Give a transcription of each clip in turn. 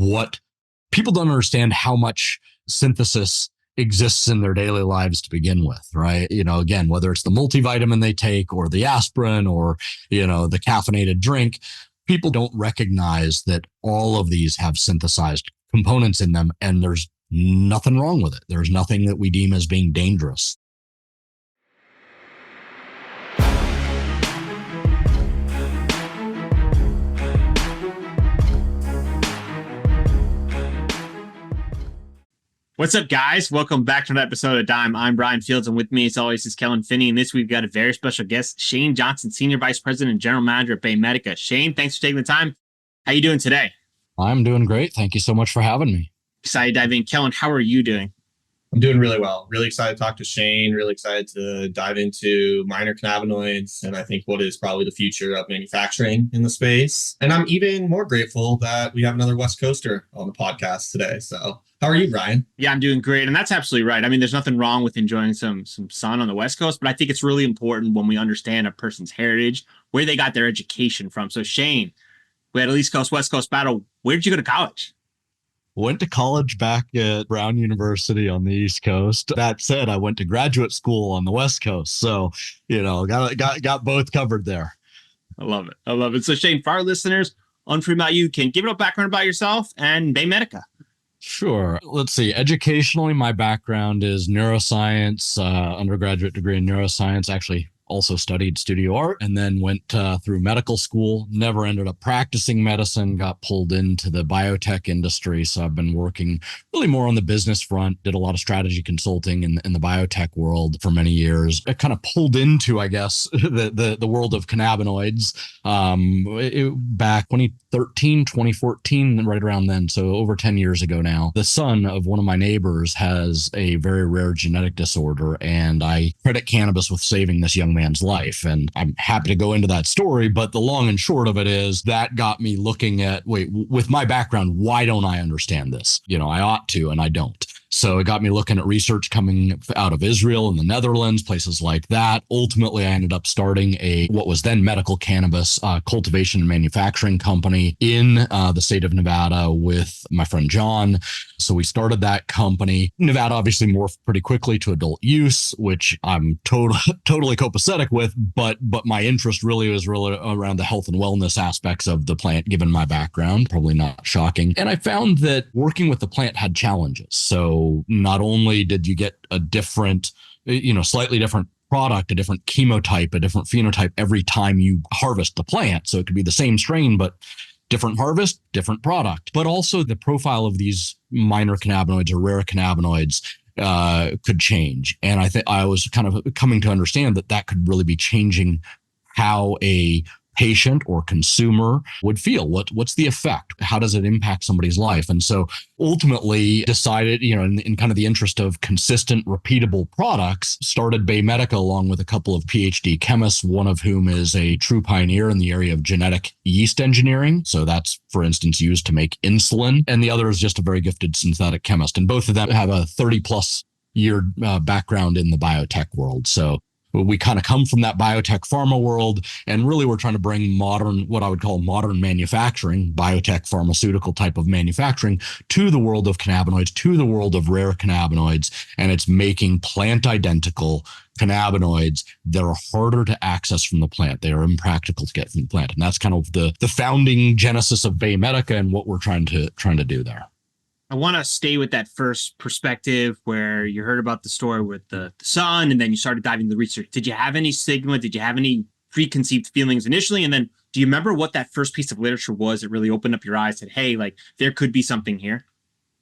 what people don't understand how much synthesis exists in their daily lives to begin with, right? Again, whether it's the multivitamin they take or the aspirin or, the caffeinated drink, people don't recognize that all of these have synthesized components in them, and there's nothing wrong with it. There's nothing that we deem as being dangerous. What's up, guys? Welcome back to another episode of Dime. I'm Brian Fields, and with me, as always, is Kellan Finney. And this week, we've got a very special guest, Shane Johnson, Senior Vice President and General Manager at BayMedica. Shane, thanks for taking the time. How you doing today? I'm doing great. Thank you so much for having me. Excited to dive in. Kellan, how are you doing? I'm doing really well. Really excited to talk to Shane. Really excited to dive into minor cannabinoids and I think what is probably the future of manufacturing in the space. And I'm even more grateful that we have another West Coaster on the podcast today. So how are you, Brian? Yeah, I'm doing great. And that's absolutely right. I mean, there's nothing wrong with enjoying some sun on the West Coast, but I think it's really important when we understand a person's heritage, where they got their education from. So Shane, we had an East Coast, West Coast battle. Where did you go to college? Went to college back at Brown University on the East Coast. That said, I went to graduate school on the West Coast. So, got both covered there. I love it. I love it. So Shane, for our listeners, unfamiliar about you, can give it a background about yourself and BayMedica. Sure. Let's see. Educationally, my background is neuroscience, undergraduate degree in neuroscience, actually also studied studio art, and then went through medical school, never ended up practicing medicine, got pulled into the biotech industry. So I've been working really more on the business front, did a lot of strategy consulting in the biotech world for many years. It kind of pulled into, I guess, the world of cannabinoids back 2013, 2014, right around then. So over 10 years ago now. The son of one of my neighbors has a very rare genetic disorder, and I credit cannabis with saving this young man's life. And I'm happy to go into that story, but the long and short of it is that got me looking at, with my background, why don't I understand this? I ought to, and I don't. So it got me looking at research coming out of Israel and the Netherlands, places like that. Ultimately, I ended up starting what was then medical cannabis cultivation and manufacturing company in the state of Nevada with my friend John. So we started that company. Nevada obviously morphed pretty quickly to adult use, which I'm totally copacetic with, but my interest really was around the health and wellness aspects of the plant, given my background, probably not shocking. And I found that working with the plant had challenges. So not only did you get a different, slightly different product, a different chemotype, a different phenotype every time you harvest the plant. So it could be the same strain, but different harvest, different product. But also the profile of these minor cannabinoids or rare cannabinoids could change. And I think I was kind of coming to understand that could really be changing how a patient or consumer would feel. What's the effect? How does it impact somebody's life? And so ultimately decided, in kind of the interest of consistent, repeatable products, started BayMedica along with a couple of PhD chemists, one of whom is a true pioneer in the area of genetic yeast engineering. So that's, for instance, used to make insulin. And the other is just a very gifted synthetic chemist. And both of them have a 30 plus year background in the biotech world. So we kind of come from that biotech pharma world, and really we're trying to bring what I would call modern manufacturing, biotech pharmaceutical type of manufacturing, to the world of cannabinoids, to the world of rare cannabinoids. And it's making plant identical cannabinoids that are harder to access from the plant. They are impractical to get from the plant. And that's kind of the founding genesis of BayMedica and what we're trying to do there. I want to stay with that first perspective where you heard about the story with the son, and then you started diving into the research. Did you have any stigma? Did you have any preconceived feelings initially? And then do you remember what that first piece of literature was that really opened up your eyes, said, hey, there could be something here?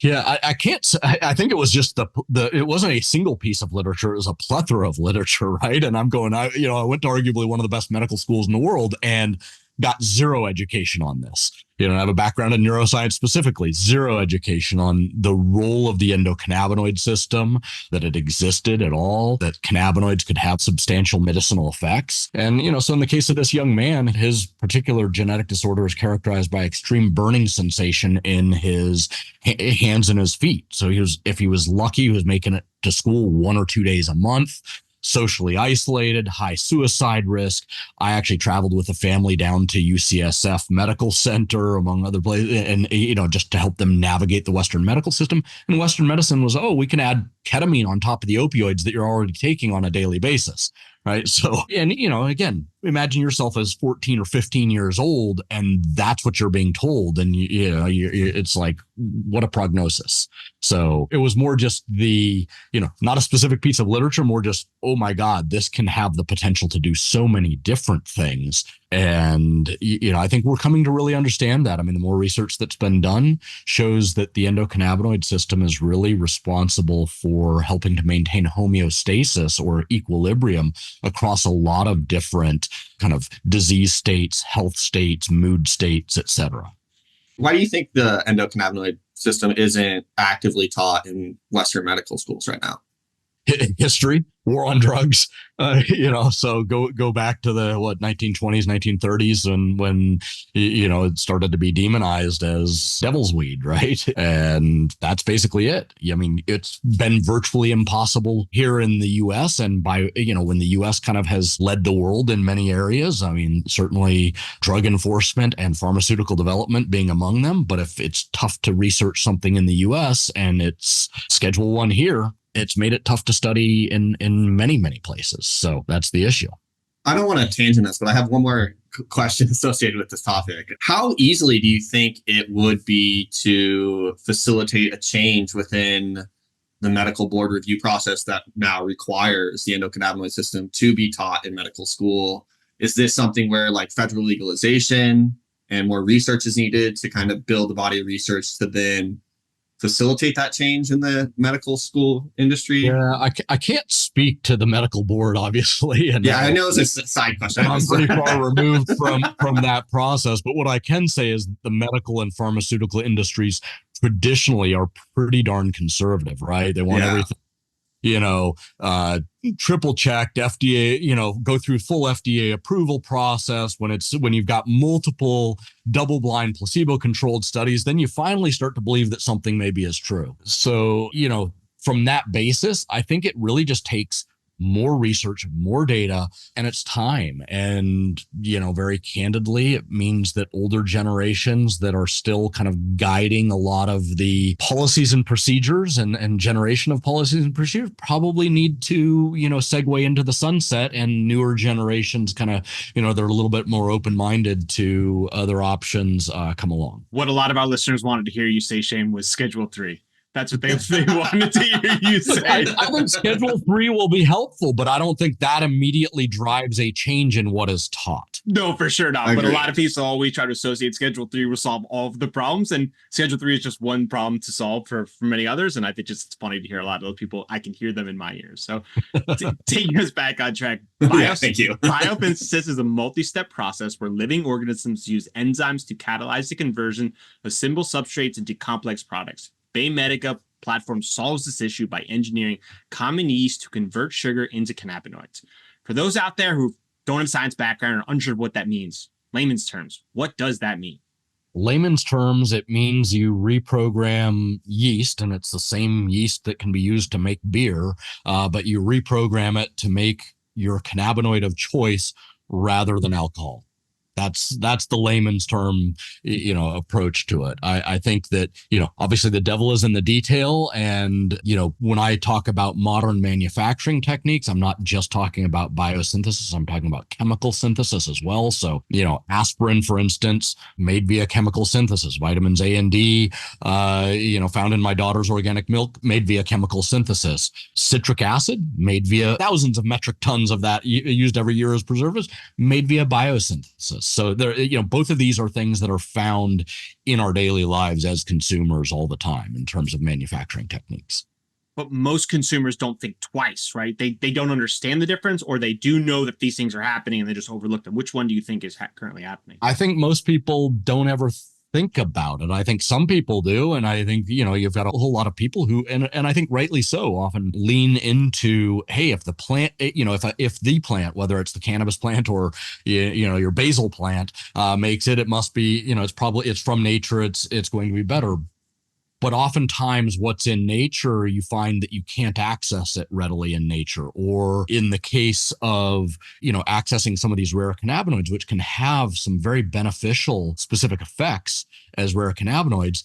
Yeah, I can't. I think it was just it wasn't a single piece of literature. It was a plethora of literature, right? And I'm going, I went to arguably one of the best medical schools in the world and got zero education on this. I have a background in neuroscience specifically, zero education on the role of the endocannabinoid system, that it existed at all, that cannabinoids could have substantial medicinal effects. And, so in the case of this young man, his particular genetic disorder is characterized by extreme burning sensation in his hands and his feet. So if he was lucky, he was making it to school 1 or 2 days a month. socially isolated, high suicide risk. I actually traveled with a family down to UCSF Medical Center, among other places, and just to help them navigate the Western medical system. And Western medicine was, we can add ketamine on top of the opioids that you're already taking on a daily basis. Right. So, and, again, imagine yourself as 14 or 15 years old, and that's what you're being told. And, it's like, what a prognosis. So it was more just not a specific piece of literature, more just, oh my God, this can have the potential to do so many different things. And, I think we're coming to really understand that. I mean, the more research that's been done shows that the endocannabinoid system is really responsible for helping to maintain homeostasis or equilibrium across a lot of different kind of disease states, health states, mood states, etc. Why do you think the endocannabinoid system isn't actively taught in Western medical schools right now? History, war on drugs, so go back to the 1920s, 1930s, and when it started to be demonized as devil's weed, right? And that's basically it. I mean, it's been virtually impossible here in the U.S. and when the U.S. kind of has led the world in many areas. I mean, certainly drug enforcement and pharmaceutical development being among them. But if it's tough to research something in the U.S. and it's Schedule I here, it's made it tough to study in many, many places. So that's the issue. I don't want to tangent this, but I have one more question associated with this topic. How easily do you think it would be to facilitate a change within the medical board review process that now requires the endocannabinoid system to be taught in medical school? Is this something where like federal legalization and more research is needed to kind of build a body of research to then facilitate that change in the medical school industry? Yeah, I can't speak to the medical board, obviously. And I know it's a side question. I'm pretty far removed from that process. But what I can say is the medical and pharmaceutical industries traditionally are pretty darn conservative, right? They want everything, triple checked FDA, go through full FDA approval process. When you've got multiple double blind placebo controlled studies, then you finally start to believe that something maybe is true. So, from that basis, I think it really just takes more research, more data, and it's time. And, very candidly, it means that older generations that are still kind of guiding a lot of the policies and procedures and generation of policies and procedures probably need to, segue into the sunset, and newer generations kind of, they're a little bit more open-minded to other options come along. What a lot of our listeners wanted to hear you say, Shane, was Schedule III. That's what they wanted to hear you say. I think Schedule III will be helpful, but I don't think that immediately drives a change in what is taught. No, for sure not. But a lot of people always try to associate Schedule III will solve all of the problems, and Schedule III is just one problem to solve for many others. And I think it's funny to hear a lot of those people. I can hear them in my ears. So taking us back on track. Thank you. Biosynthesis is a multi-step process where living organisms use enzymes to catalyze the conversion of simple substrates into complex products. BayMedica platform solves this issue by engineering common yeast to convert sugar into cannabinoids. For those out there who don't have a science background or unsure of what that means, layman's terms, what does that mean? Layman's terms, it means you reprogram yeast, and it's the same yeast that can be used to make beer, but you reprogram it to make your cannabinoid of choice rather than alcohol. That's the layman's term, approach to it. I think that, obviously the devil is in the detail. And, when I talk about modern manufacturing techniques, I'm not just talking about biosynthesis. I'm talking about chemical synthesis as well. So, aspirin, for instance, made via chemical synthesis, vitamins A and D, found in my daughter's organic milk, made via chemical synthesis, citric acid made via thousands of metric tons of that used every year as preservatives, made via biosynthesis. So there, both of these are things that are found in our daily lives as consumers all the time in terms of manufacturing techniques. But most consumers don't think twice, right? They don't understand the difference, or they do know that these things are happening and they just overlook them. Which one do you think is currently happening? I think most people don't ever think about it. I think some people do. And I think, you've got a whole lot of people who, and I think rightly so, often lean into, hey, if the plant, if the plant, whether it's the cannabis plant or, your basil plant makes it, it must be, it's from nature. It's going to be better. But oftentimes what's in nature, you find that you can't access it readily in nature. Or in the case of, accessing some of these rare cannabinoids, which can have some very beneficial specific effects as rare cannabinoids,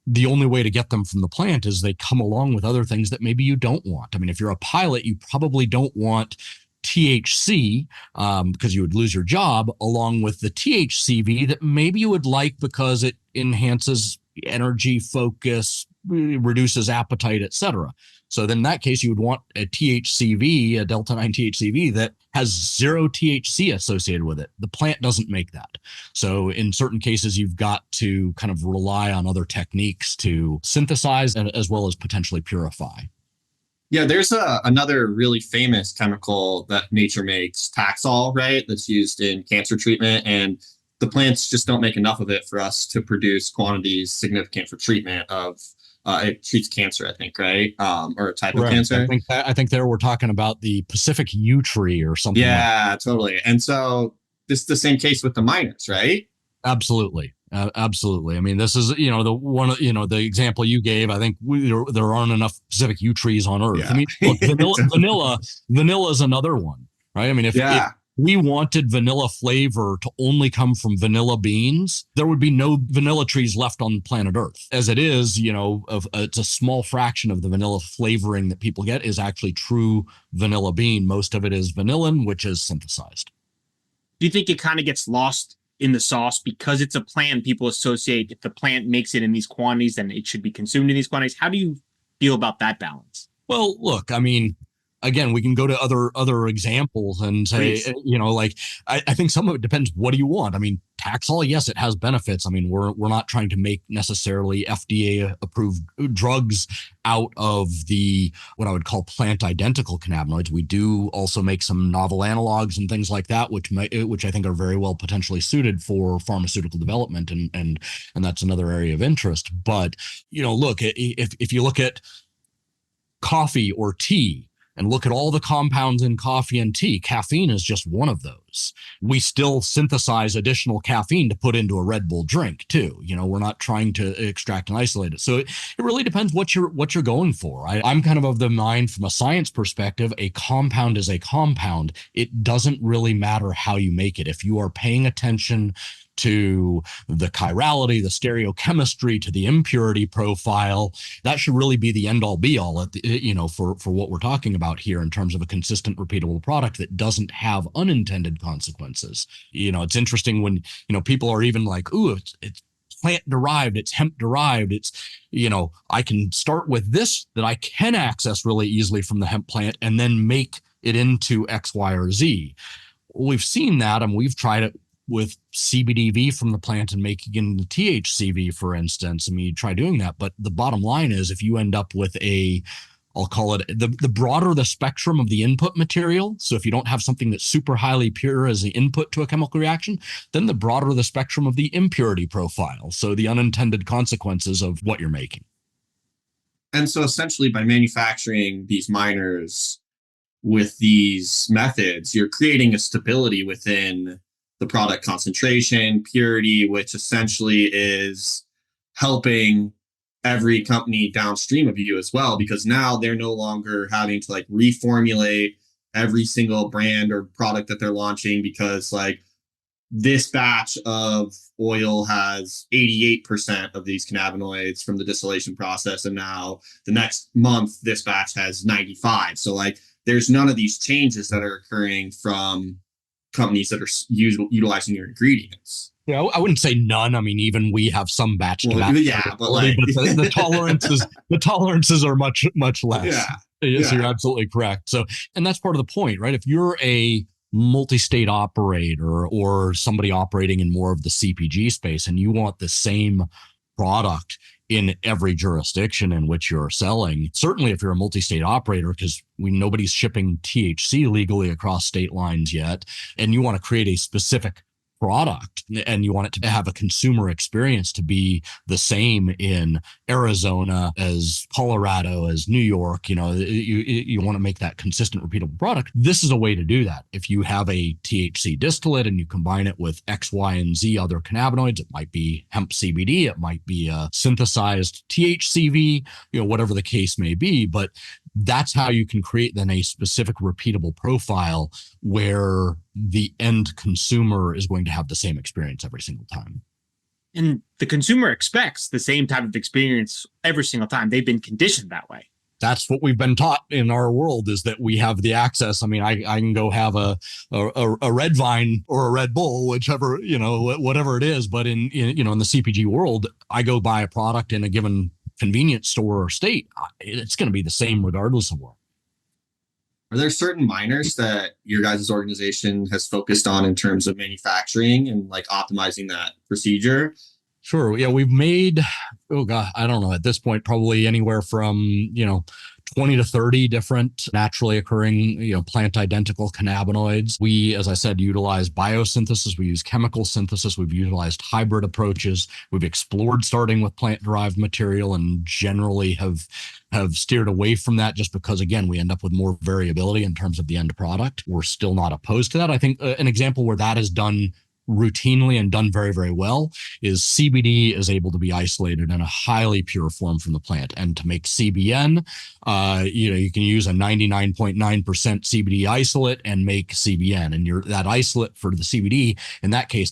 the only way to get them from the plant is they come along with other things that maybe you don't want. I mean, if you're a pilot, you probably don't want THC because you would lose your job, along with the THCV that maybe you would like because it enhances energy, focus, reduces appetite, etc. So then in that case, you would want a THCV, a Delta 9 THCV that has zero THC associated with it. The plant doesn't make that. So in certain cases, you've got to kind of rely on other techniques to synthesize and as well as potentially purify. Yeah, there's another really famous chemical that nature makes, Taxol, right? That's used in cancer treatment. And the plants just don't make enough of it for us to produce quantities significant for treatment of it treats cancer, I think, right? Or a type of cancer. I think there we're talking about the Pacific yew tree or something. Yeah, totally. And so this is the same case with the miners, right? Absolutely. Absolutely. I mean, this is, the example you gave. I think there aren't enough Pacific yew trees on Earth. Yeah. I mean, look, vanilla is another one, right? I mean, if we wanted vanilla flavor to only come from vanilla beans, there would be no vanilla trees left on planet Earth. As it is, it's a small fraction of the vanilla flavoring that people get is actually true vanilla bean. Most of it is vanillin, which is synthesized. Do you think it kind of gets lost in the sauce because it's a plant? People associate if the plant makes it in these quantities, then it should be consumed in these quantities. How do you feel about that balance? Well, look, I mean, again, we can go to other examples and say, I think some of it depends. What do you want? I mean, Taxol, yes, it has benefits. I mean, we're not trying to make necessarily FDA approved drugs out of the what I would call plant identical cannabinoids. We do also make some novel analogs and things like that, which I think are very well potentially suited for pharmaceutical development, and that's another area of interest. But look, if you look at coffee or tea, and look at all the compounds in coffee and tea, caffeine is just one of those. We still synthesize additional caffeine to put into a Red Bull drink too. We're not trying to extract and isolate it. So it really depends what you're going for. I'm kind of the mind from a science perspective, a compound is a compound. It doesn't really matter how you make it. If you are paying attention to the chirality, the stereochemistry, to the impurity profile, that should really be the end all be all for what we're talking about here in terms of a consistent, repeatable product that doesn't have unintended consequences. It's interesting when, people are even like, ooh, it's plant derived, it's hemp derived, it's, I can start with this that I can access really easily from the hemp plant and then make it into X, Y, or Z. We've seen that, and we've tried it with CBDV from the plant and making it into THCV, for instance. I mean, you try doing that, but the bottom line is if you end up with I'll call it the broader the spectrum of the input material. So if you don't have something that's super highly pure as the input to a chemical reaction, then the broader the spectrum of the impurity profile. So the unintended consequences of what you're making. And so essentially by manufacturing these miners with these methods, you're creating a stability within the product concentration, purity, which essentially is helping every company downstream of you as well, because now they're no longer having to reformulate every single brand or product that they're launching because this batch of oil has 88% of these cannabinoids from the distillation process. And now the next month, this batch has 95. So there's none of these changes that are occurring from companies that are utilizing your ingredients. Yeah, I wouldn't say none. I mean, even we have some batch to batch. Yeah, but the tolerances are much less. Yeah. Yes, you're absolutely correct. So, and that's part of the point, right? If you're a multi-state operator or somebody operating in more of the CPG space and you want the same product in every jurisdiction in which you're selling, certainly if you're a multi-state operator, because nobody's shipping THC legally across state lines yet, and you want to create a specific product and you want it to have a consumer experience to be the same in Arizona as Colorado as New York, you want to make that consistent, repeatable product. This is a way to do that. If you have a THC distillate and you combine it with X, Y, and Z other cannabinoids, it might be hemp CBD, it might be a synthesized THCV, whatever the case may be, but that's how you can create then a specific repeatable profile where the end consumer is going to have the same experience every single time. And the consumer expects the same type of experience every single time. They've been conditioned that way. That's what we've been taught in our world, is that we have the access. I mean, I can go have a Red Vine or a Red Bull, whichever, whatever it is. But in the CPG world, I go buy a product in a given convenience store or state, it's going to be the same regardless of where. Are there certain minors that your guys' organization has focused on in terms of manufacturing and like optimizing that procedure? Sure. Yeah, we've made, I don't know, at this point, probably anywhere from, 20 to 30 different naturally occurring, plant identical cannabinoids. We, as I said, utilize biosynthesis. We use chemical synthesis. We've utilized hybrid approaches. We've explored starting with plant derived material and generally have steered away from that just because, again, we end up with more variability in terms of the end product. We're still not opposed to that. I think an example where that is done routinely and done very, very well is CBD is able to be isolated in a highly pure form from the plant. And to make CBN, you can use a 99.9% CBD isolate and make CBN. And that isolate for the CBD, in that case,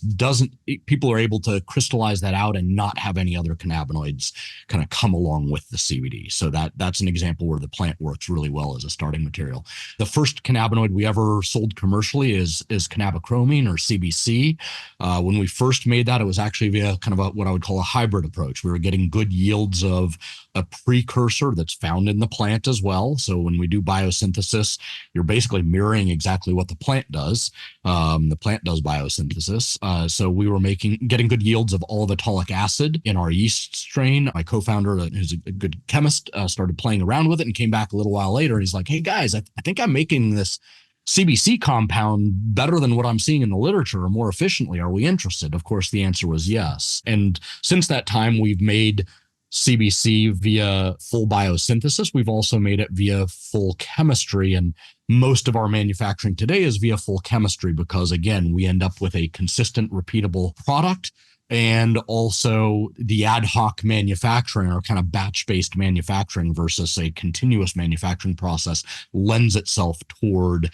people are able to crystallize that out and not have any other cannabinoids kind of come along with the CBD. So that's an example where the plant works really well as a starting material. The first cannabinoid we ever sold commercially is cannabichromene, or CBC. When we first made that, it was actually via kind of what I would call a hybrid approach. We were getting good yields of a precursor that's found in the plant as well. So when we do biosynthesis, you're basically mirroring exactly what the plant does. The plant does biosynthesis. So we were getting good yields of olivetolic acid in our yeast strain. My co-founder, who's a good chemist, started playing around with it and came back a little while later. And he's like, "Hey guys, I think I'm making this CBC compound better than what I'm seeing in the literature, or more efficiently. Are we interested?" Of course, the answer was yes. And since that time, we've made CBC via full biosynthesis. We've also made it via full chemistry. And most of our manufacturing today is via full chemistry because, again, we end up with a consistent, repeatable product. And also the ad hoc manufacturing, or kind of batch-based manufacturing versus a continuous manufacturing process, lends itself toward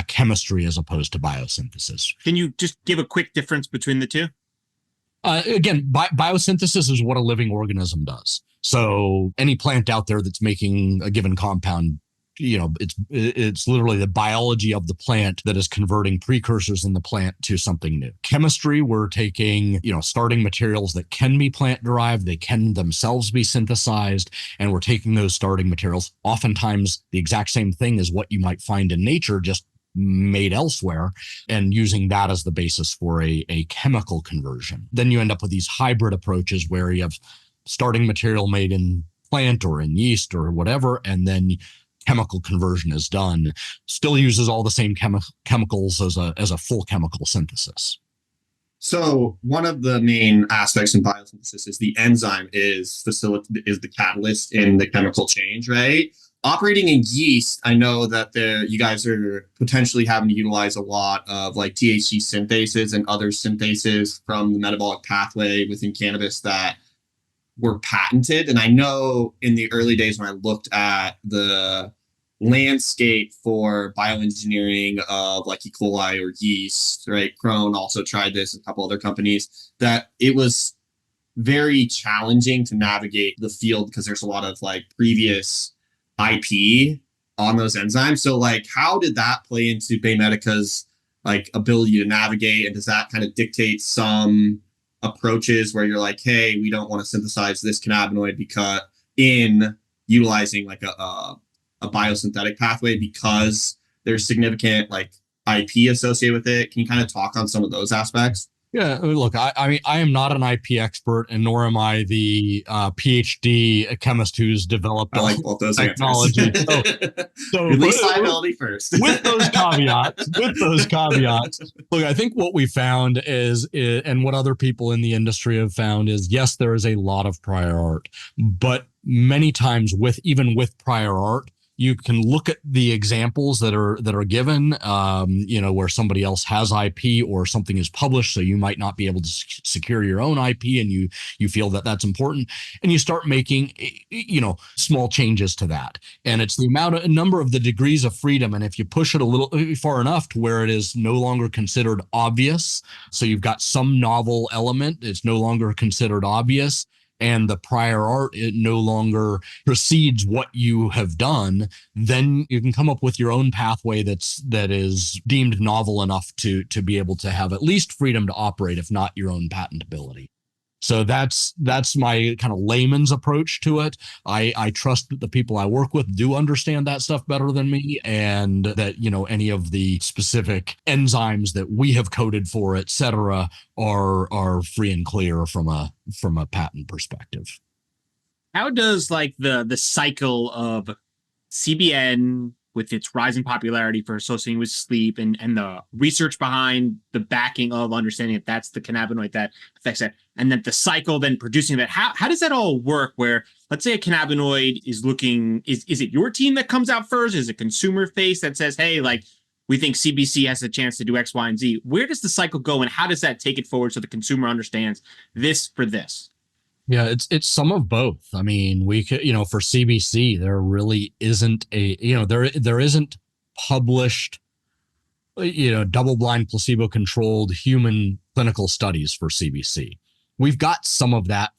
chemistry as opposed to biosynthesis. Can you just give a quick difference between the two? Again, biosynthesis is what a living organism does. So any plant out there that's making a given compound, it's literally the biology of the plant that is converting precursors in the plant to something new. Chemistry, we're taking, starting materials that can be plant derived, they can themselves be synthesized, and we're taking those starting materials, oftentimes the exact same thing as what you might find in nature, just made elsewhere, and using that as the basis for a chemical conversion. Then you end up with these hybrid approaches where you have starting material made in plant or in yeast or whatever, and then chemical conversion is done, still uses all the same chemicals as a full chemical synthesis. So one of the main aspects in biosynthesis is the enzyme is the catalyst in the chemical change, right? Operating in yeast, I know that you guys are potentially having to utilize a lot of like THC synthases and other synthases from the metabolic pathway within cannabis that were patented. And I know in the early days when I looked at the landscape for bioengineering of like E. coli or yeast, right? Crohn also tried this, a couple other companies, that it was very challenging to navigate the field because there's a lot of like previous IP on those enzymes. So like, how did that play into BayMedica's like ability to navigate? And does that kind of dictate some approaches where you're like, hey, we don't want to synthesize this cannabinoid because in utilizing like a biosynthetic pathway because there's significant like IP associated with it? Can you kind of talk on some of those aspects? Yeah, look, I mean, I am not an IP expert, and nor am I the PhD chemist who's developed I all like both those answers. technology. So, Release liability first. with those caveats, look, I think what we found and what other people in the industry have found is, yes, there is a lot of prior art, but many times even with prior art, you can look at the examples that are given, where somebody else has IP or something is published, so you might not be able to secure your own IP, and you feel that that's important, and you start making, small changes to that, and it's the number of the degrees of freedom, and if you push it a little far enough to where it is no longer considered obvious, so you've got some novel element, it's no longer considered obvious, and the prior art, it no longer precedes what you have done, then you can come up with your own pathway that is deemed novel enough to be able to have at least freedom to operate, if not your own patentability. So that's my kind of layman's approach to it. I trust that the people I work with do understand that stuff better than me, and that any of the specific enzymes that we have coded for, et cetera, are free and clear from a patent perspective. How does like the cycle of CBN with its rising popularity for associating with sleep and the research behind the backing of understanding that that's the cannabinoid that affects that, and then the cycle then producing that, how does that all work, where let's say a cannabinoid is looking, is it your team that comes out first, is it consumer face that says, hey, like we think CBC has a chance to do X, Y, and Z? Where does the cycle go, and how does that take it forward so the consumer understands this for this? Yeah, it's some of both. I mean, we could, for CBC, there really isn't there isn't published, double-blind, placebo-controlled human clinical studies for CBC. We've got some of that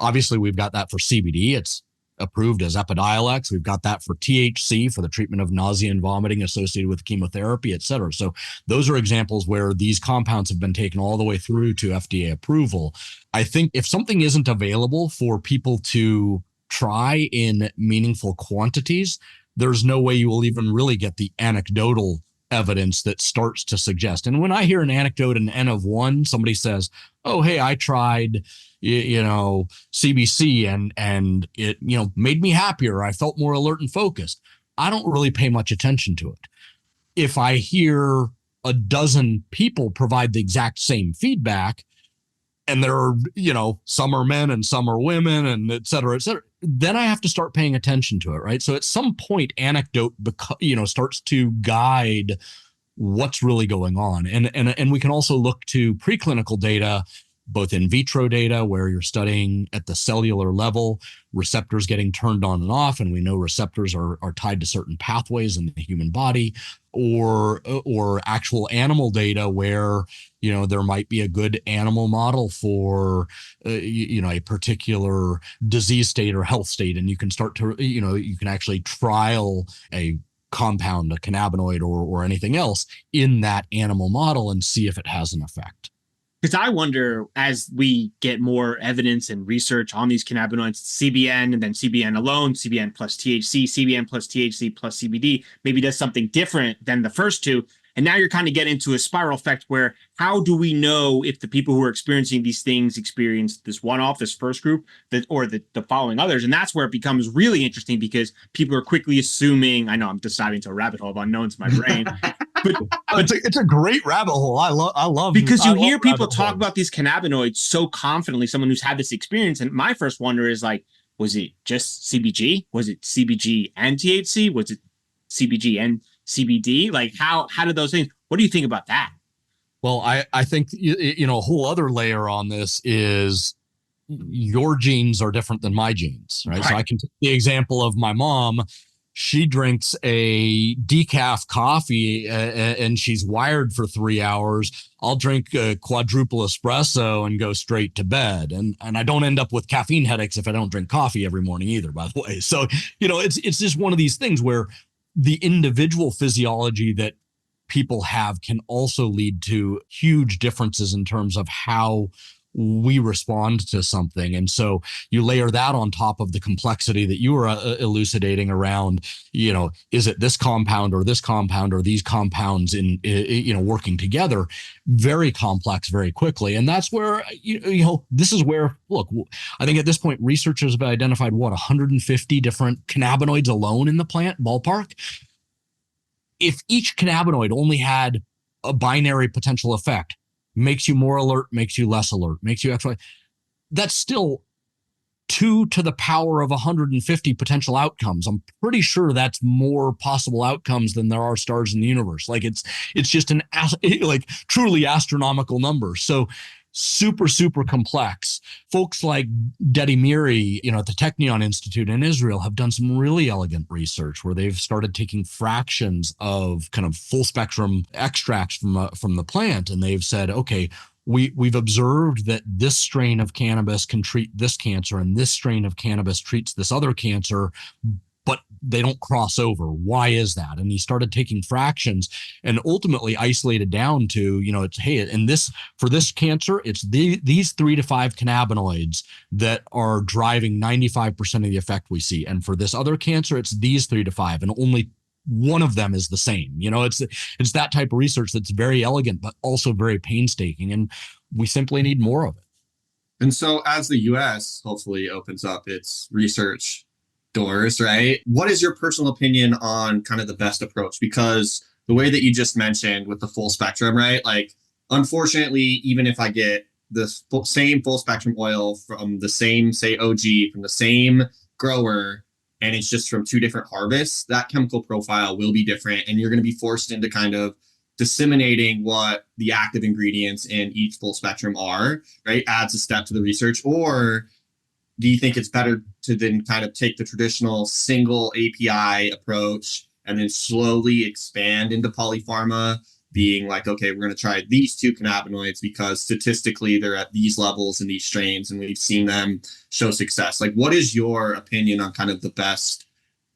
obviously we've got that for CBD. It's approved as Epidiolex. We've got that for THC, for the treatment of nausea and vomiting associated with chemotherapy, et cetera. So those are examples where these compounds have been taken all the way through to FDA approval. I think if something isn't available for people to try in meaningful quantities, there's no way you will even really get the anecdotal evidence that starts to suggest. And when I hear an anecdote in N of one, somebody says, oh, hey, I tried, CBC and it, made me happier. I felt more alert and focused. I don't really pay much attention to it. If I hear a dozen people provide the exact same feedback, and there are, some are men and some are women, and et cetera, then I have to start paying attention to it, right? So at some point, anecdote, starts to guide what's really going on. And we can also look to preclinical data, both in vitro data, where you're studying at the cellular level, receptors getting turned on and off, and we know receptors are tied to certain pathways in the human body, or actual animal data where there might be a good animal model for a particular disease state or health state, and you can start to you can actually trial a compound, a cannabinoid, or anything else in that animal model and see if it has an effect. Because I wonder, as we get more evidence and research on these cannabinoids, CBN and then CBN alone, CBN plus THC, CBN plus THC plus CBD, maybe does something different than the first two. And now you're kind of getting into a spiral effect where how do we know if the people who are experiencing these things experience this one-off, this first group, or the following others? And that's where it becomes really interesting, because people are quickly assuming, I know I'm just diving into a rabbit hole of unknowns in my brain, but it's a great rabbit hole. I love because you hear people talk about these cannabinoids so confidently, someone who's had this experience. And my first wonder is like, was it just CBG? Was it CBG and THC? Was it CBG and CBD? Like how did those things, what do you think about that? Well, I think, a whole other layer on this is your genes are different than my genes, right? So I can take the example of my mom. She drinks a decaf coffee and she's wired for 3 hours. I'll drink a quadruple espresso and go straight to bed. And I don't end up with caffeine headaches if I don't drink coffee every morning either, by the way. So, it's just one of these things where the individual physiology that people have can also lead to huge differences in terms of how we respond to something. And so you layer that on top of the complexity that you were elucidating around, is it this compound or this compound or these compounds in, working together, very complex very quickly. And that's where, this is where, look, I think at this point, researchers have identified 150 different cannabinoids alone in the plant ballpark. If each cannabinoid only had a binary potential effect, makes you more alert, makes you less alert, makes you actually, that's still 2 to the power of 150 potential outcomes. I'm pretty sure that's more possible outcomes than there are stars in the universe. Like it's just truly astronomical number. So super, super complex. Folks like Dedi Miri, at the Technion Institute in Israel have done some really elegant research where they've started taking fractions of kind of full spectrum extracts from the plant. And they've said, okay, we've observed that this strain of cannabis can treat this cancer and this strain of cannabis treats this other cancer, but they don't cross over. Why is that? And he started taking fractions and ultimately isolated down to, it's, hey, and this, for this cancer, it's these 3 to 5 cannabinoids that are driving 95% of the effect we see. And for this other cancer, it's these 3 to 5, and only one of them is the same. It's that type of research that's very elegant, but also very painstaking. And we simply need more of it. And so as the US hopefully opens up its research doors, right? What is your personal opinion on kind of the best approach? Because the way that you just mentioned with the full spectrum, right? Like, unfortunately, even if I get the same full spectrum oil from the same, say, OG, from the same grower, and it's just from 2 different harvests, that chemical profile will be different. And you're going to be forced into kind of disseminating what the active ingredients in each full spectrum are, right? Adds a step to the research. Or do you think it's better to then kind of take the traditional single API approach and then slowly expand into polypharma, being like, okay, we're going to try these 2 cannabinoids because statistically they're at these levels in these strains and we've seen them show success? Like, what is your opinion on kind of the best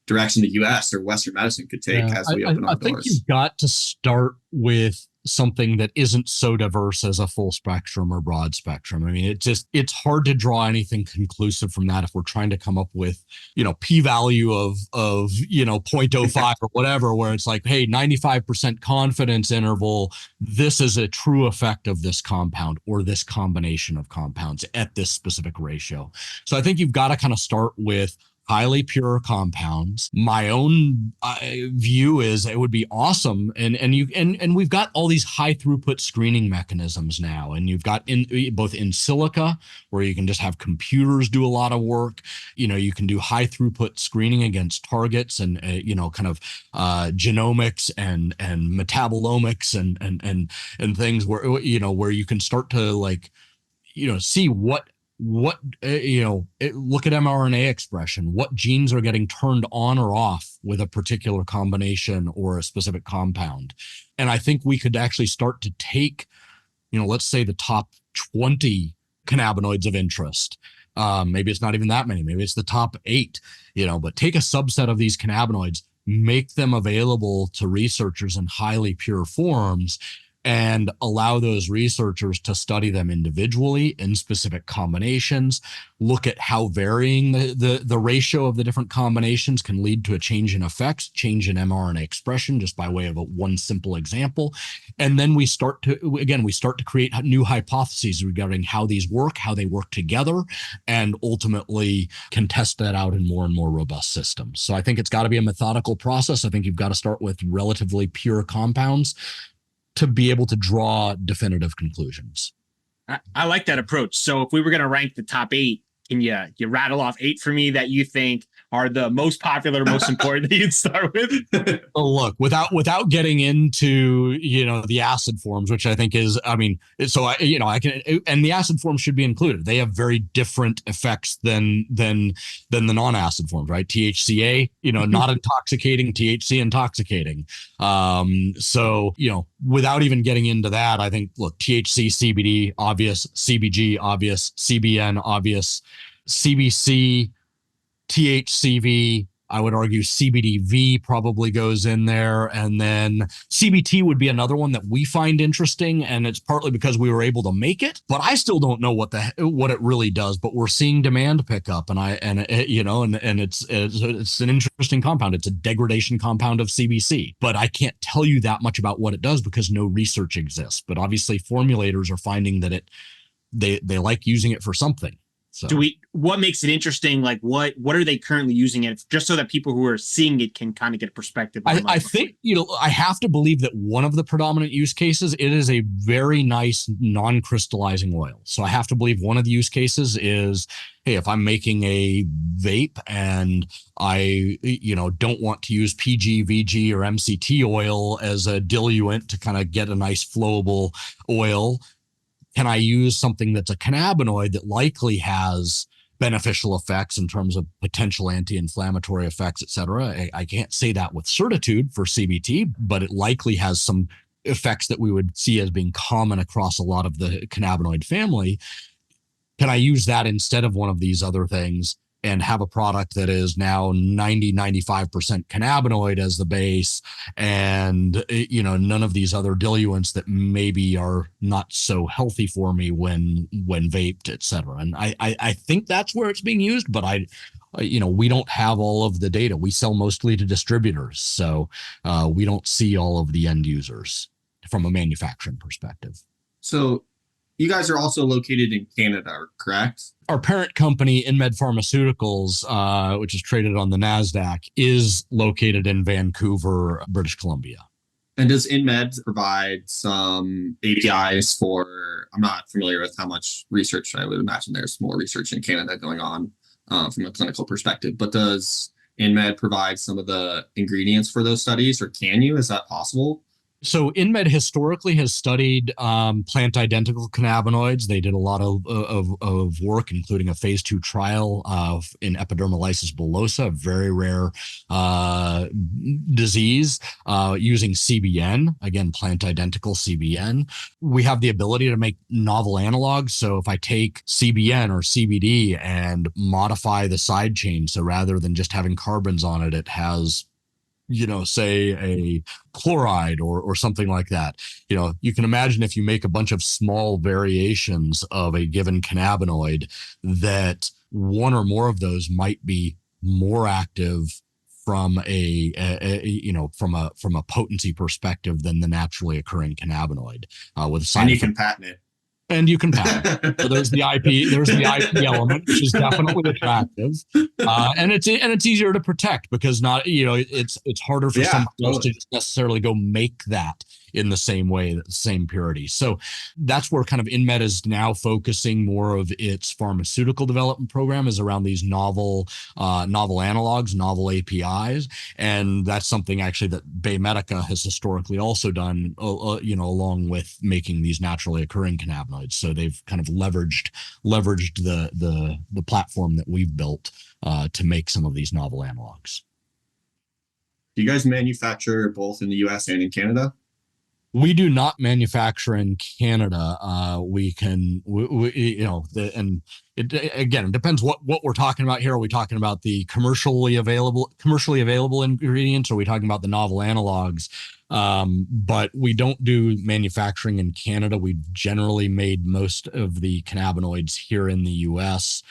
direction the US or Western medicine could take as we open our doors? I think you've got to start with something that isn't so diverse as a full spectrum or broad spectrum. I mean, it's hard to draw anything conclusive from that if we're trying to come up with, p-value of 0.05 or whatever, where it's like, hey, 95% confidence interval, this is a true effect of this compound or this combination of compounds at this specific ratio. So I think you've got to kind of start with highly pure compounds. My own view is it would be awesome, and we've got all these high throughput screening mechanisms now, and you've got both in silica, where you can just have computers do a lot of work. You can do high throughput screening against targets and genomics and metabolomics and things where you can start to see what look at mRNA expression, what genes are getting turned on or off with a particular combination or a specific compound. And I think we could actually start to take, let's say the top 20 cannabinoids of interest. Maybe it's not even that many, maybe it's the top 8, but take a subset of these cannabinoids, make them available to researchers in highly pure forms, and allow those researchers to study them individually in specific combinations, look at how varying the ratio of the different combinations can lead to a change in effects, change in mRNA expression, just by way of one simple example. And then we start to create new hypotheses regarding how these work, how they work together, and ultimately can test that out in more and more robust systems. So I think it's got to be a methodical process. I think you've got to start with relatively pure compounds to be able to draw definitive conclusions. I like that approach. So if we were going to rank the top 8, can you rattle off 8 for me that you think are the most popular, most important that you'd start with? Look, without getting into, the acid forms, which I think is, I can, and the acid forms should be included. They have very different effects than the non-acid forms, right? THCA, not intoxicating, THC intoxicating. So, without even getting into that, I think, look, THC, CBD, obvious, CBG, obvious, CBN, obvious, CBC, THCV, I would argue CBDV probably goes in there. And then CBT would be another one that we find interesting. And it's partly because we were able to make it, but I still don't know what it really does, but we're seeing demand pick up. And it's an interesting compound. It's a degradation compound of CBC, but I can't tell you that much about what it does because no research exists. But obviously formulators are finding that they like using it for something. So what makes it interesting? Like what are they currently using it, just so that people who are seeing it can kind of get a perspective? I think, I have to believe that one of the predominant use cases, it is a very nice non-crystallizing oil. So I have to believe one of the use cases is, hey, if I'm making a vape and I, don't want to use PG, VG, or MCT oil as a diluent to kind of get a nice flowable oil, can I use something that's a cannabinoid that likely has beneficial effects in terms of potential anti-inflammatory effects, et cetera? I can't say that with certitude for CBT, but it likely has some effects that we would see as being common across a lot of the cannabinoid family. Can I use that instead of one of these other things and have a product that is now 95% cannabinoid as the base, and none of these other diluents that maybe are not so healthy for me when vaped, et cetera? And I think that's where it's being used, but we don't have all of the data. We sell mostly to distributors, so we don't see all of the end users from a manufacturing perspective. So you guys are also located in Canada, correct? Our parent company, InMed Pharmaceuticals, which is traded on the NASDAQ, is located in Vancouver, British Columbia. And does InMed provide some APIs for, I'm not familiar with how much research, I would imagine there's more research in Canada going on from a clinical perspective, but does InMed provide some of the ingredients for those studies, or can you? Is that possible? So InMed historically has studied plant identical cannabinoids. They did a lot of work, including a phase 2 trial in epidermolysis bullosa, a very rare disease, using CBN, again, plant identical CBN. We have the ability to make novel analogs. So if I take CBN or CBD and modify the side chain, so rather than just having carbons on it, it has say a chloride or something like that. You can imagine if you make a bunch of small variations of a given cannabinoid, that one or more of those might be more active from from a potency perspective than the naturally occurring cannabinoid with side and you effect. can patent it. And you can patent it. So there's the IP element, which is definitely attractive, and it's easier to protect because it's harder for someone else to just necessarily go make that in the same way, the same purity. So that's where kind of InMed is now focusing more of its pharmaceutical development program, is around these novel analogs, novel APIs. And that's something actually that BayMedica has historically also done, along with making these naturally occurring cannabinoids. So they've kind of leveraged the platform that we've built to make some of these novel analogs. Do you guys manufacture both in the US and in Canada? We do not manufacture in Canada. And it depends what we're talking about here. Are we talking about the commercially available ingredients? Or are we talking about the novel analogs? But we don't do manufacturing in Canada. We've generally made most of the cannabinoids here in the US.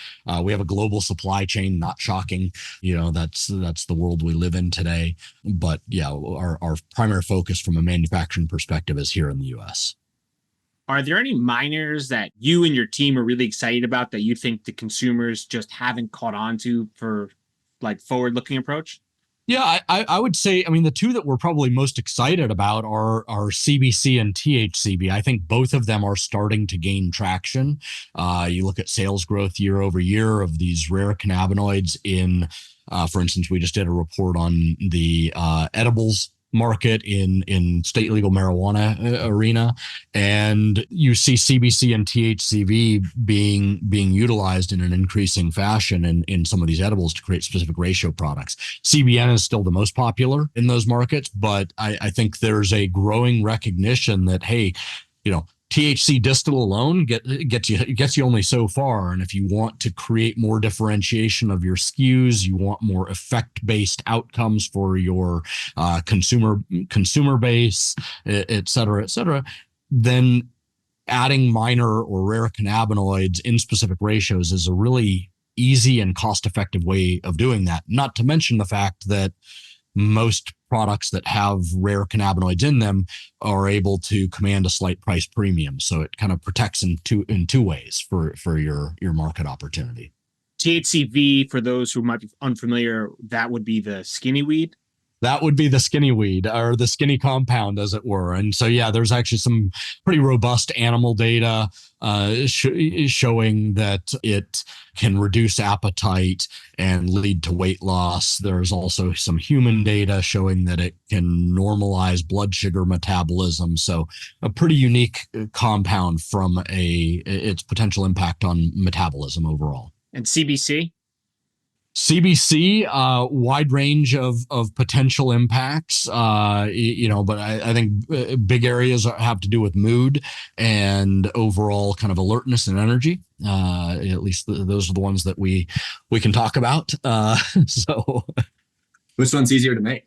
We have a global supply chain, not shocking. That's the world we live in today. But yeah, our primary focus from a manufacturing perspective is here in the US. Are there any minors that you and your team are really excited about that you think the consumers just haven't caught on to for like forward-looking approach? Yeah, I would say, the two that we're probably most excited about are CBC and THCV. I think both of them are starting to gain traction. You look at sales growth year over year of these rare cannabinoids for instance, we just did a report on the edibles market in state legal marijuana arena, and you see CBC and THCV being utilized in an increasing fashion in some of these edibles to create specific ratio products. CBN is still the most popular in those markets, but I think there's a growing recognition that, hey, THC distillate alone gets you only so far. And if you want to create more differentiation of your SKUs, you want more effect-based outcomes for your consumer base, et cetera, then adding minor or rare cannabinoids in specific ratios is a really easy and cost-effective way of doing that. Not to mention the fact that most products that have rare cannabinoids in them are able to command a slight price premium. So it kind of protects in two ways for your market opportunity. THCV, for those who might be unfamiliar, that would be the skinny weed. That would be the skinny weed, or the skinny compound, as it were. And so, yeah, there's actually some pretty robust animal data showing that it can reduce appetite and lead to weight loss. There's also some human data showing that it can normalize blood sugar metabolism. So a pretty unique compound from its potential impact on metabolism overall. And CBC? CBC, wide range of potential impacts, but I think big areas have to do with mood and overall kind of alertness and energy. At least those are the ones that we can talk about. So, which one's easier to make?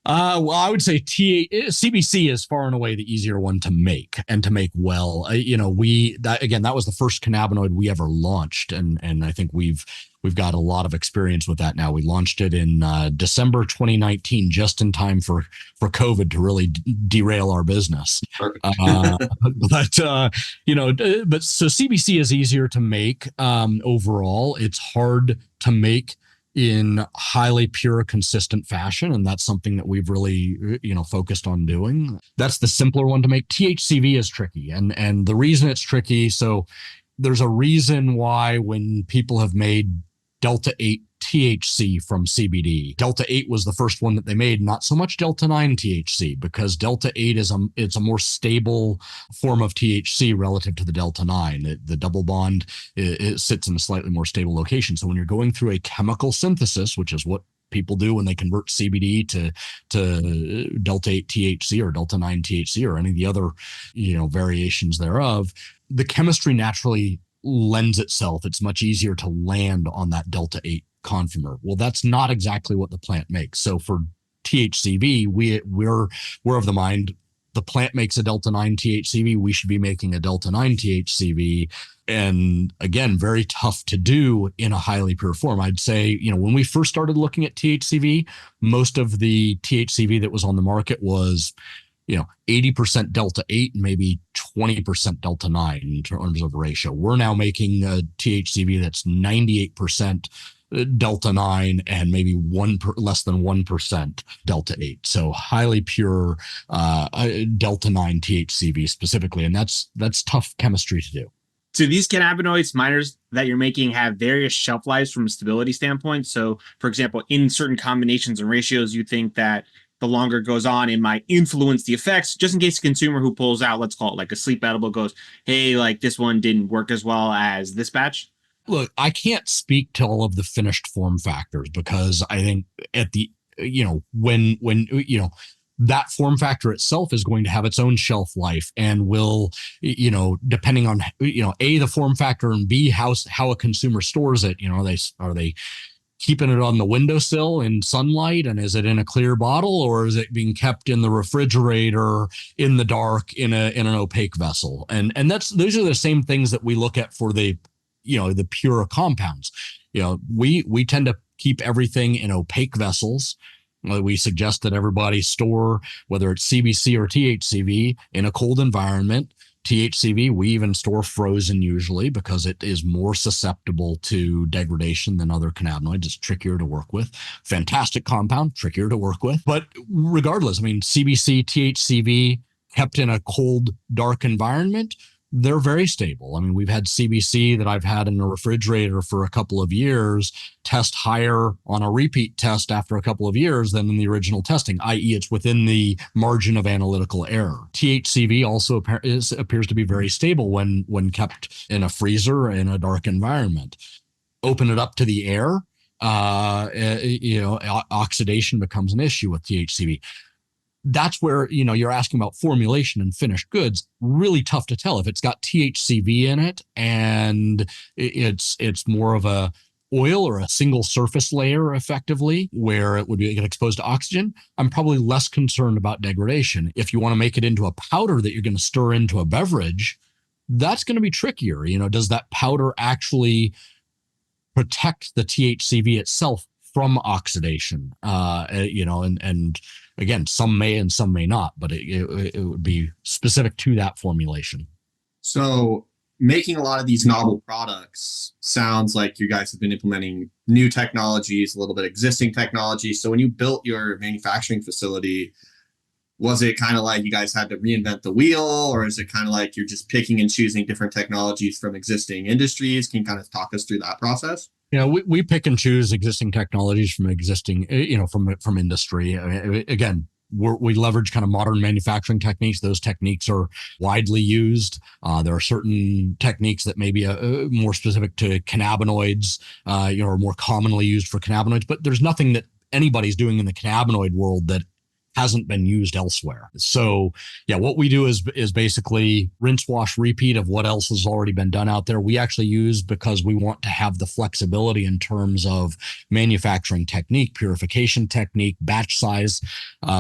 Well, I would say CBC is far and away the easier one to make, and to make well. That was the first cannabinoid we ever launched, and I think we've got a lot of experience with that now. We launched it in December 2019, just in time for COVID to really derail our business. But so CBC is easier to make overall. It's hard to make in highly pure, consistent fashion, and that's something that we've really focused on doing. That's the simpler one to make. THCV is tricky, and the reason it's tricky, so there's a reason why when people have made Delta 8 THC from CBD, Delta 8 was the first one that they made, not so much Delta 9 THC, because Delta 8 it's a more stable form of THC relative to the Delta 9. The double bond it sits in a slightly more stable location. So when you're going through a chemical synthesis, which is what people do when they convert CBD to Delta 8 THC or Delta 9 THC or any of the other variations thereof, the chemistry naturally lends itself. It's much easier to land on that Delta 8 conformer. Well, that's not exactly what the plant makes. So for THCV, we're of the mind the plant makes a Delta 9 THCV, we should be making a Delta 9 THCV. And again, very tough to do in a highly pure form. I'd say, when we first started looking at THCV, most of the THCV that was on the market was 80% Delta 8 and maybe 20% Delta 9 in terms of ratio. We're now making a THCV that's 98% Delta 9 and maybe less than 1% Delta 8. So highly pure Delta 9 THCV specifically. And that's tough chemistry to do. So these cannabinoids minors that you're making have various shelf lives from a stability standpoint. So for example, in certain combinations and ratios, you think that the longer it goes on, it might influence the effects, just in case a consumer who pulls out, let's call it like a sleep edible, goes, hey, like this one didn't work as well as this batch. Look, I can't speak to all of the finished form factors because I think at the, when that form factor itself is going to have its own shelf life and will, depending on, A, the form factor, and B, how a consumer stores it, are they keeping it on the windowsill in sunlight, and is it in a clear bottle, or is it being kept in the refrigerator in the dark in an opaque vessel? And those are the same things that we look at for the pure compounds. We tend to keep everything in opaque vessels. We suggest that everybody store, whether it's CBC or THCV, in a cold environment. THCV, we even store frozen usually because it is more susceptible to degradation than other cannabinoids. It's trickier to work with. Fantastic compound, trickier to work with. But regardless, CBC, THCV kept in a cold, dark environment, they're very stable. We've had CBC that I've had in the refrigerator for a couple of years test higher on a repeat test after a couple of years than in the original testing, i.e. it's within the margin of analytical error. THCV also appears to be very stable when kept in a freezer in a dark environment. Open it up to the air, oxidation becomes an issue with THCV. that's where, you're asking about formulation and finished goods. Really tough to tell if it's got THCV in it and it's more of a oil or a single surface layer effectively where it would get exposed to oxygen. I'm probably less concerned about degradation. If you want to make it into a powder that you're going to stir into a beverage, that's going to be trickier. Does that powder actually protect the THCV itself from oxidation? And again, some may and some may not, but it would be specific to that formulation. So making a lot of these novel products sounds like you guys have been implementing new technologies, a little bit existing technology. So when you built your manufacturing facility, was it kind of like you guys had to reinvent the wheel, or is it kind of like you're just picking and choosing different technologies from existing industries? Can you kind of talk us through that process? We pick and choose existing technologies from existing, from industry. Again, we leverage kind of modern manufacturing techniques. Those techniques are widely used. There are certain techniques that may be more specific to cannabinoids, or more commonly used for cannabinoids, but there's nothing that anybody's doing in the cannabinoid world that hasn't been used elsewhere. So what we do is basically rinse, wash, repeat of what else has already been done out there. We actually use, because we want to have the flexibility in terms of manufacturing technique, purification technique, batch size.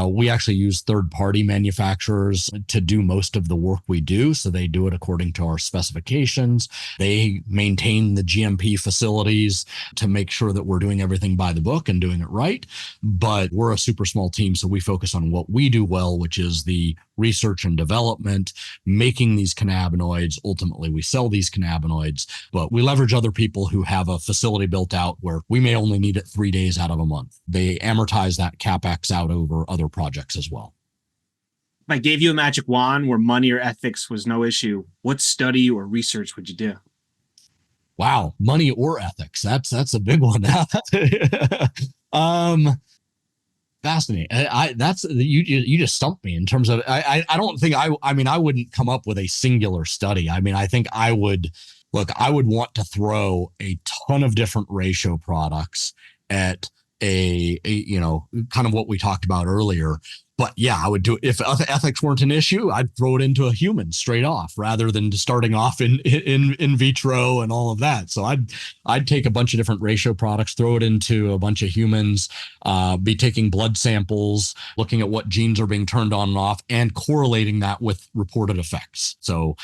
We actually use third-party manufacturers to do most of the work we do. So they do it according to our specifications. They maintain the GMP facilities to make sure that we're doing everything by the book and doing it right. But we're a super small team, so we focus on what we do well, which is the research and development, making these cannabinoids. Ultimately, we sell these cannabinoids, but we leverage other people who have a facility built out where we may only need it 3 days out of a month. They amortize that CapEx out over other projects as well. If I gave you a magic wand where money or ethics was no issue, what study or research would you do? Wow, money or ethics. That's a big one. Fascinating. You just stumped me in terms of, I don't think I wouldn't come up with a singular study. I think I would want to throw a ton of different ratio products at a kind of what we talked about earlier. But I would do it. If ethics weren't an issue, I'd throw it into a human straight off rather than starting off in vitro and all of that. So I'd take a bunch of different ratio products, throw it into a bunch of humans, be taking blood samples, looking at what genes are being turned on and off, and correlating that with reported effects. So,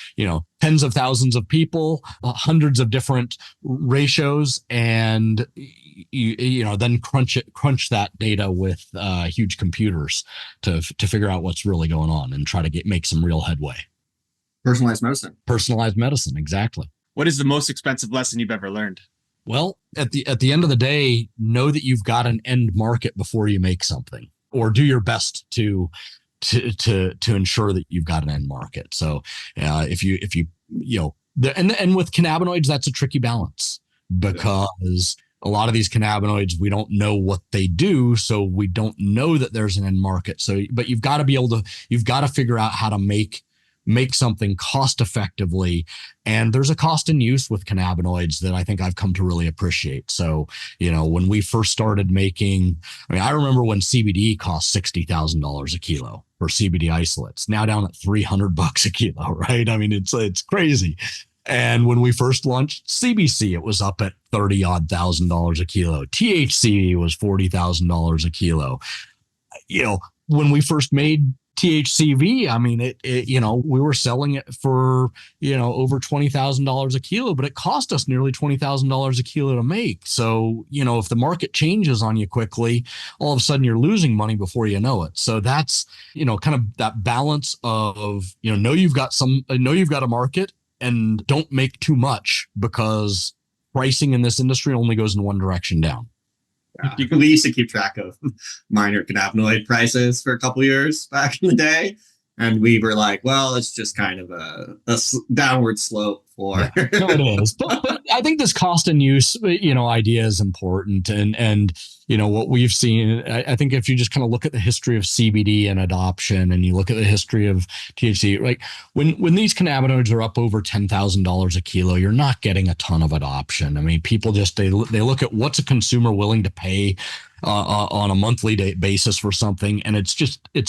tens of thousands of people, hundreds of different ratios, and then crunch that data with huge computers to figure out what's really going on and try to make some real headway. Personalized medicine, exactly. What is the most expensive lesson you've ever learned? Well, at the end of the day, know that you've got an end market before you make something, or do your best to ensure that you've got an end market. So if you and with cannabinoids, that's a tricky balance, because a lot of these cannabinoids, we don't know what they do, so we don't know that there's an end market. So, but you've got to figure out how to make something cost effectively. And there's a cost in use with cannabinoids that I think I've come to really appreciate. So, when we first started making, I remember when CBD cost $60,000 a kilo for CBD isolates, now down at $300 a kilo, right? It's crazy. And when we first launched CBC, it was up at $30,000 a kilo. THC was $40,000 a kilo. When we first made THCV, we were selling it for, over $20,000 a kilo, but it cost us nearly $20,000 a kilo to make. So, if the market changes on you quickly, all of a sudden you're losing money before you know it. So that's, kind of that balance of, know you've got a market, and don't make too much, because pricing in this industry only goes in one direction, down. We used to keep track of minor cannabinoid prices for a couple of years back in the day. And we were like, well, it's just kind of a downward slope for. Yeah, no, it is. But I think this cost and use, idea is important. And what we've seen, I think if you just kind of look at the history of CBD and adoption, and you look at the history of THC, like when these cannabinoids are up over $10,000 a kilo, you're not getting a ton of adoption. People just, they look at what's a consumer willing to pay on a monthly basis for something, and it's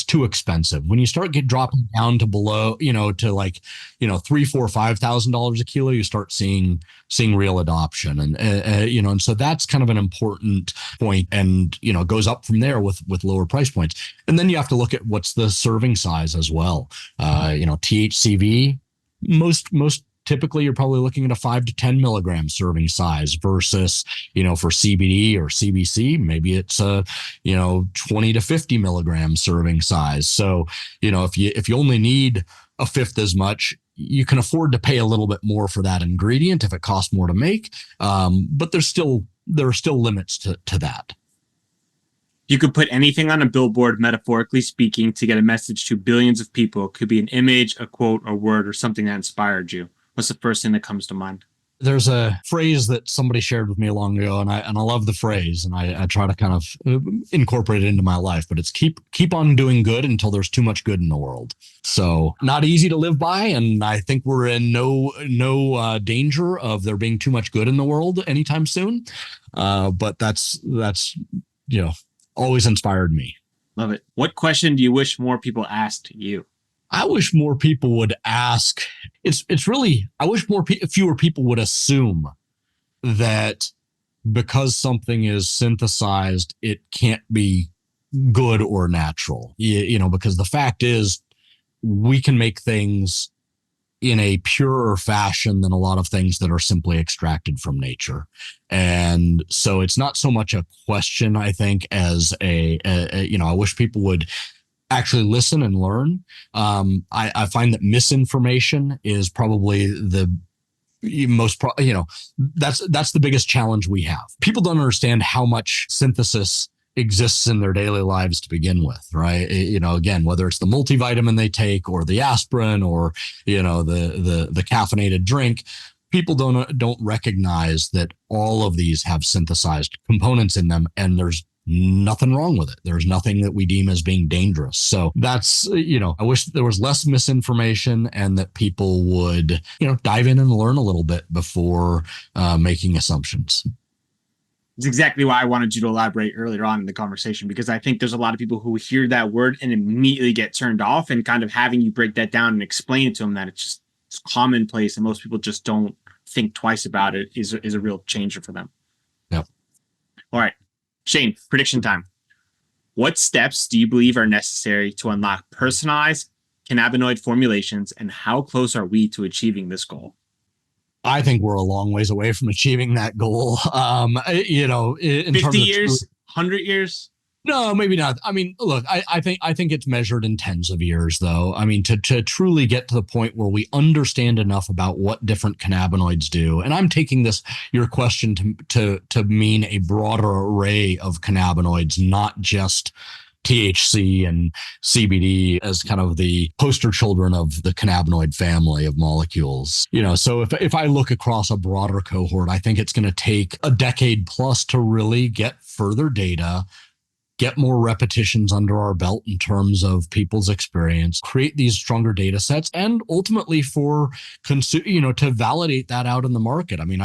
too expensive. When you start dropping down to below, to like, $3, $4, $5,000 a kilo, you start seeing real adoption, and and so that's kind of an important point, and it goes up from there with lower price points, and then you have to look at what's the serving size as well. THCV, most typically you're probably looking at a 5 to 10 milligram serving size versus, for CBD or CBC, maybe it's a, 20 to 50 milligram serving size. So, if you only need a fifth as much, you can afford to pay a little bit more for that ingredient if it costs more to make. But there are still limits to that. You could put anything on a billboard, metaphorically speaking, to get a message to billions of people. It could be an image, a quote, a word, or something that inspired you. What's the first thing that comes to mind? There's a phrase that somebody shared with me long ago, and I love the phrase, and I try to kind of incorporate it into my life. But it's keep on doing good until there's too much good in the world. So not easy to live by, and I think we're in no danger of there being too much good in the world anytime soon. But that's always inspired me. Love it. What question do you wish more people asked you? I wish more people would ask. It's really, I wish fewer people would assume that because something is synthesized, it can't be good or natural. Because the fact is, we can make things in a purer fashion than a lot of things that are simply extracted from nature. And so it's not so much a question, I think, as I wish people would actually listen and learn. I find that misinformation is probably the most, that's the biggest challenge we have. People don't understand how much synthesis exists in their daily lives to begin with, right? Again, whether it's the multivitamin they take or the aspirin or, the caffeinated drink, people don't recognize that all of these have synthesized components in them, and there's nothing wrong with it. There's nothing that we deem as being dangerous. So that's, I wish there was less misinformation and that people would, dive in and learn a little bit before making assumptions. It's exactly why I wanted you to elaborate earlier on in the conversation, because I think there's a lot of people who hear that word and immediately get turned off, and kind of having you break that down and explain it to them that it's commonplace and most people just don't think twice about it is a real changer for them. Yep. All right. Shane, prediction time. What steps do you believe are necessary to unlock personalized cannabinoid formulations, and how close are we to achieving this goal? I think we're a long ways away from achieving that goal. In 50 years, 100 years? No, maybe not. I mean, look, I think it's measured in tens of years, though. I mean, to truly get to the point where we understand enough about what different cannabinoids do. And I'm taking your question to mean a broader array of cannabinoids, not just THC and CBD as kind of the poster children of the cannabinoid family of molecules. So if I look across a broader cohort, I think it's going to take a decade plus to really get further data, get more repetitions under our belt in terms of people's experience, create these stronger data sets, and ultimately to validate that out in the market. I mean,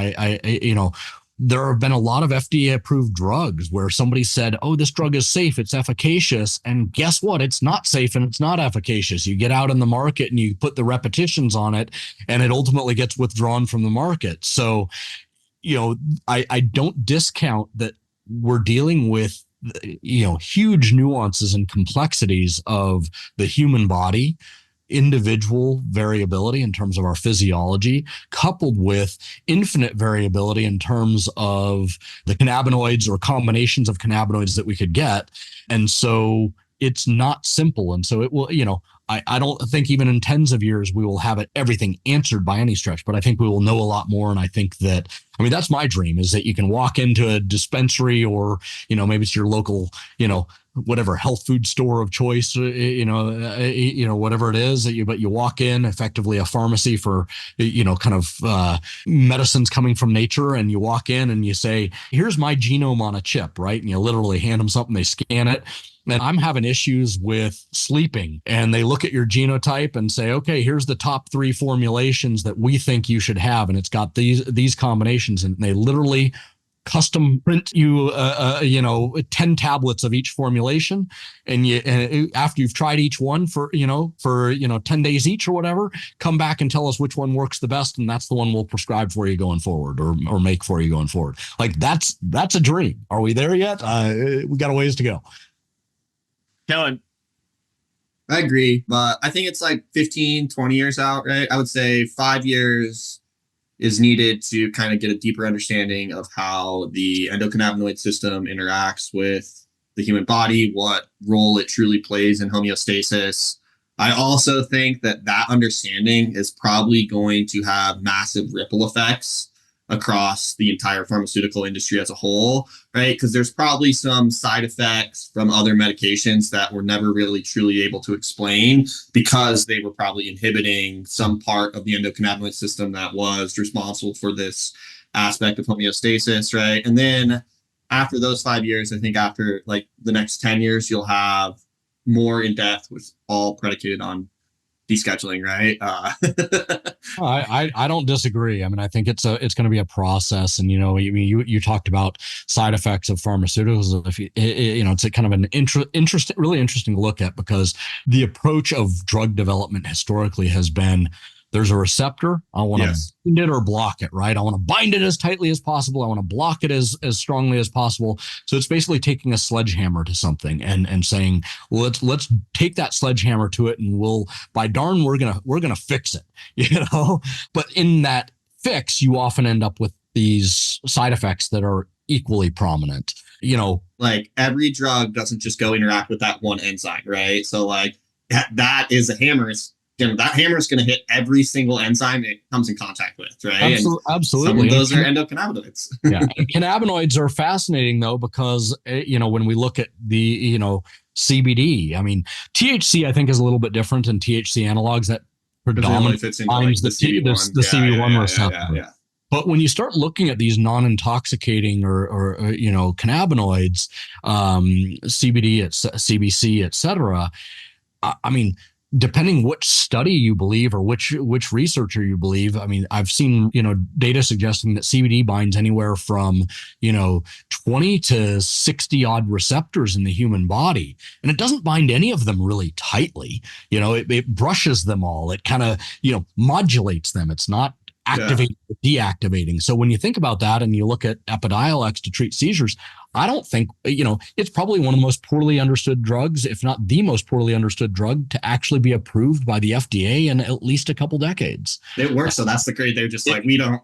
there have been a lot of FDA approved drugs where somebody said, oh, this drug is safe, it's efficacious. And guess what? It's not safe and it's not efficacious. You get out in the market and you put the repetitions on it, and it ultimately gets withdrawn from the market. So, I don't discount that we're dealing with huge nuances and complexities of the human body, individual variability in terms of our physiology, coupled with infinite variability in terms of the cannabinoids or combinations of cannabinoids that we could get. And so it's not simple. And so it will, I don't think even in tens of years we will have everything answered by any stretch, but I think we will know a lot more. And I think that, that's my dream, is that you can walk into a dispensary or, maybe it's your local, whatever health food store of choice, whatever it is but you walk in, effectively a pharmacy for, kind of medicines coming from nature. And you walk in and you say, here's my genome on a chip, right? And you literally hand them something, they scan it. And I'm having issues with sleeping, and they look at your genotype and say, okay, here's the top 3 formulations that we think you should have. And it's got these combinations, and they literally custom print you 10 tablets of each formulation, and after you've tried each one for 10 days each or whatever, come back and tell us which one works the best, and that's the one we'll prescribe for you going forward, or make for you going forward. Like that's a dream. Are we there yet? We got a ways to go. Kellan. I agree, but I think it's like 15, 20 years out, right? I would say 5 years is needed to kind of get a deeper understanding of how the endocannabinoid system interacts with the human body, what role it truly plays in homeostasis. I also think that understanding is probably going to have massive ripple effects across the entire pharmaceutical industry as a whole, right? Because there's probably some side effects from other medications that we're never really truly able to explain because they were probably inhibiting some part of the endocannabinoid system that was responsible for this aspect of homeostasis, right? And then after those 5 years, I think after like the next 10 years, you'll have more in depth with all predicated on descheduling, right? I don't disagree. I mean, I think it's going to be a process, and you talked about side effects of pharmaceuticals. If it's a kind of an really interesting to look at, because the approach of drug development historically has been, there's a receptor, I want to bind it or block it, right? I want to bind it as tightly as possible. I want to block it as strongly as possible. So it's basically taking a sledgehammer to something and saying, well, let's take that sledgehammer to it, and we're gonna fix it, But in that fix, you often end up with these side effects that are equally prominent. Like every drug doesn't just go interact with that one enzyme, right? So like that is a hammer. That hammer is going to hit every single enzyme it comes in contact with, right? Absolutely. Some of those are endocannabinoids. Yeah. Cannabinoids are fascinating, though, because, when we look at the, CBD, I mean, THC, I think, is a little bit different than THC analogs that predominantly binds the CB1 receptor. Yeah. But when you start looking at these non-intoxicating or cannabinoids, CBD, CBC, et cetera, I mean, depending which study you believe or which researcher you believe, I mean, I've seen, data suggesting that CBD binds anywhere from, 20 to 60 odd receptors in the human body. And it doesn't bind any of them really tightly. It brushes them all. It kind of, modulates them. It's not activating or deactivating. So when you think about that and you look at Epidiolex to treat seizures, I don't think, it's probably one of the most poorly understood drugs, if not the most poorly understood drug, to actually be approved by the FDA in at least a couple decades. It works. So that's the great. They're just like, we don't.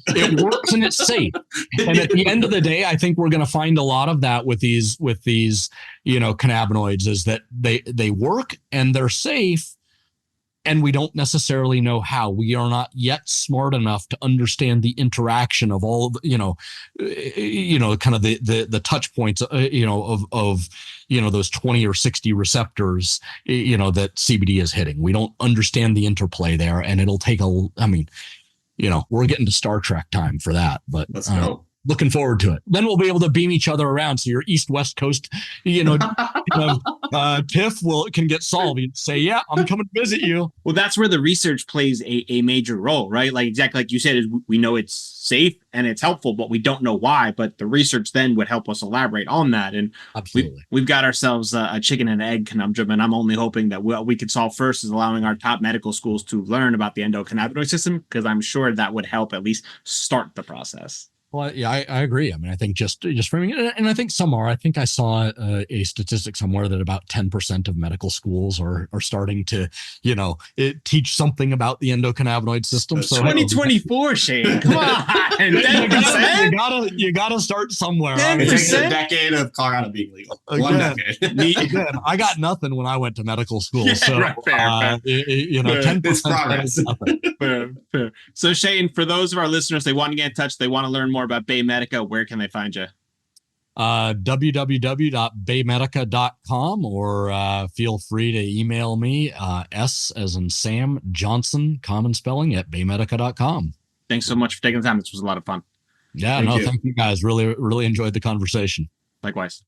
It works and it's safe. And at the end of the day, I think we're going to find a lot of that with these, cannabinoids, is that they work and they're safe. And we don't necessarily know how. We are not yet smart enough to understand the interaction of all, kind of the touch points, of those 20 or 60 receptors, that CBD is hitting. We don't understand the interplay there, and it'll take we're getting to Star Trek time for that. But let's go. Looking forward to it. Then we'll be able to beam each other around. So your East-West Coast, tiff can get solved. You say, yeah, I'm coming to visit you. Well, that's where the research plays a major role, right? Like exactly like you said, is we know it's safe and it's helpful, but we don't know why. But the research then would help us elaborate on that. And absolutely, we've got ourselves a chicken and egg conundrum. And I'm only hoping that what we could solve first is allowing our top medical schools to learn about the endocannabinoid system, because I'm sure that would help at least start the process. Well, yeah, I agree. I mean, I think just framing it, and I think I think I saw a statistic somewhere that about 10% of medical schools are starting to, teach something about the endocannabinoid system. So 2024, Shane, come on, you gotta start somewhere. It takes a decade of Colorado being legal. One decade. Again, I got nothing when I went to medical school. Yeah, so right, fair. 10% It's progress. Fair. So Shane, for those of our listeners, they want to get in touch, they want to learn more about BayMedica, where can they find you? www.baymedica.com, or feel free to email me, S as in Sam Johnson, common spelling, at baymedica.com. Thanks so much for taking the time. This was a lot of fun. Yeah, thank you guys. Really, really enjoyed the conversation. Likewise.